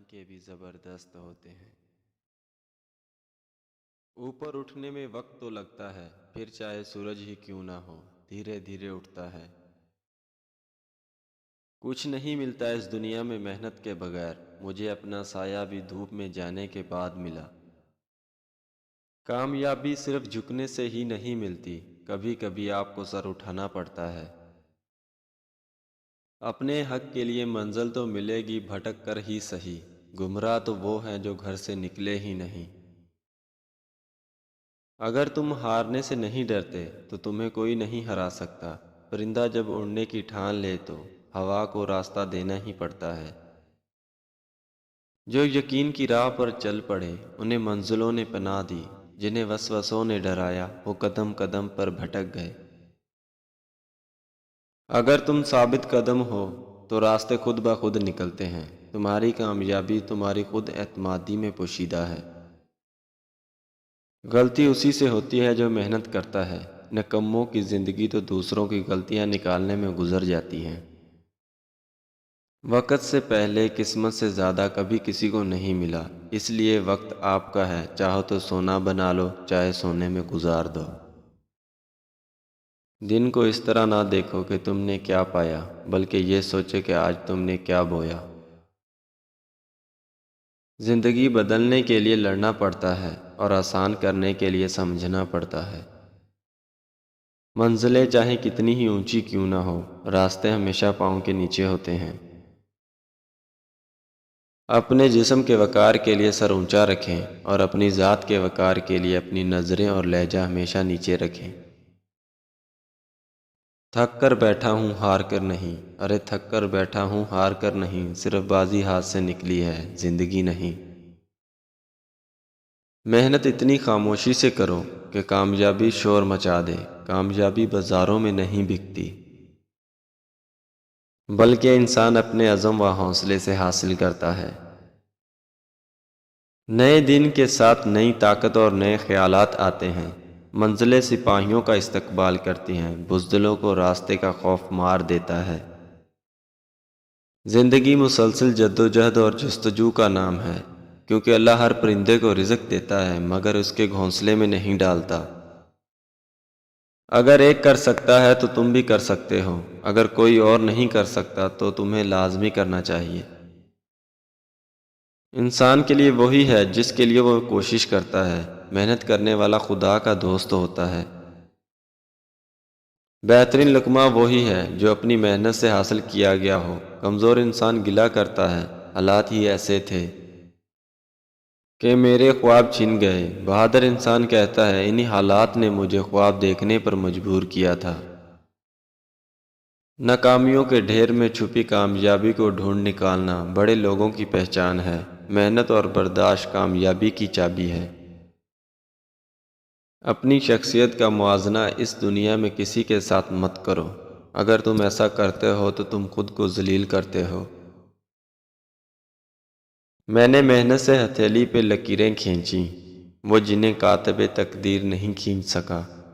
کے بھی زبردست ہوتے ہیں۔ اوپر اٹھنے میں وقت تو لگتا ہے، پھر چاہے سورج ہی کیوں نہ ہو، دھیرے دھیرے اٹھتا ہے۔ کچھ نہیں ملتا اس دنیا میں محنت کے بغیر، مجھے اپنا سایہ بھی دھوپ میں جانے کے بعد ملا۔ کامیابی صرف جھکنے سے ہی نہیں ملتی، کبھی کبھی آپ کو سر اٹھانا پڑتا ہے۔ اپنے حق کے لیے منزل تو ملے گی بھٹک کر ہی سہی، گمراہ تو وہ ہیں جو گھر سے نکلے ہی نہیں۔ اگر تم ہارنے سے نہیں ڈرتے تو تمہیں کوئی نہیں ہرا سکتا، پرندہ جب اڑنے کی ٹھان لے تو ہوا کو راستہ دینا ہی پڑتا ہے۔ جو یقین کی راہ پر چل پڑے انہیں منزلوں نے پناہ دی، جنہیں وسوسوں نے ڈرایا وہ قدم قدم پر بھٹک گئے۔ اگر تم ثابت قدم ہو تو راستے خود بخود نکلتے ہیں، تمہاری کامیابی تمہاری خود اعتمادی میں پوشیدہ ہے۔ غلطی اسی سے ہوتی ہے جو محنت کرتا ہے، نکموں کی زندگی تو دوسروں کی غلطیاں نکالنے میں گزر جاتی ہیں۔ وقت سے پہلے قسمت سے زیادہ کبھی کسی کو نہیں ملا، اس لیے وقت آپ کا ہے، چاہو تو سونا بنا لو، چاہے سونے میں گزار دو۔ دن کو اس طرح نہ دیکھو کہ تم نے کیا پایا، بلکہ یہ سوچو کہ آج تم نے کیا بویا۔ زندگی بدلنے کے لیے لڑنا پڑتا ہے اور آسان کرنے کے لیے سمجھنا پڑتا ہے۔ منزلیں چاہے کتنی ہی اونچی کیوں نہ ہو، راستے ہمیشہ پاؤں کے نیچے ہوتے ہیں۔ اپنے جسم کے وقار کے لیے سر اونچا رکھیں اور اپنی ذات کے وقار کے لیے اپنی نظریں اور لہجہ ہمیشہ نیچے رکھیں۔ تھک کر بیٹھا ہوں ہار کر نہیں، ارے تھک کر بیٹھا ہوں ہار کر نہیں، صرف بازی ہاتھ سے نکلی ہے، زندگی نہیں۔ محنت اتنی خاموشی سے کرو کہ کامیابی شور مچا دے، کامیابی بازاروں میں نہیں بکتی، بلکہ انسان اپنے عزم و حوصلے سے حاصل کرتا ہے۔ نئے دن کے ساتھ نئی طاقت اور نئے خیالات آتے ہیں، منزلیں سپاہیوں کا استقبال کرتی ہیں، بزدلوں کو راستے کا خوف مار دیتا ہے۔ زندگی مسلسل جدوجہد اور جستجو کا نام ہے، کیونکہ اللہ ہر پرندے کو رزق دیتا ہے مگر اس کے گھونسلے میں نہیں ڈالتا۔ اگر ایک کر سکتا ہے تو تم بھی کر سکتے ہو، اگر کوئی اور نہیں کر سکتا تو تمہیں لازمی کرنا چاہیے۔ انسان کے لیے وہی ہے جس کے لیے وہ کوشش کرتا ہے، محنت کرنے والا خدا کا دوست ہوتا ہے۔ بہترین لقمہ وہی ہے جو اپنی محنت سے حاصل کیا گیا ہو، کمزور انسان گلہ کرتا ہے، حالات ہی ایسے تھے کہ میرے خواب چھن گئے، بہادر انسان کہتا ہے انہی حالات نے مجھے خواب دیکھنے پر مجبور کیا تھا۔ ناکامیوں کے ڈھیر میں چھپی کامیابی کو ڈھونڈ نکالنا بڑے لوگوں کی پہچان ہے، محنت اور برداشت کامیابی کی چابی ہے۔ اپنی شخصیت کا موازنہ اس دنیا میں کسی کے ساتھ مت کرو، اگر تم ایسا کرتے ہو تو تم خود کو ذلیل کرتے ہو۔ میں نے محنت سے ہتھیلی پہ لکیریں کھینچیں، وہ جنہیں کاتب تقدیر نہیں کھینچ سکا۔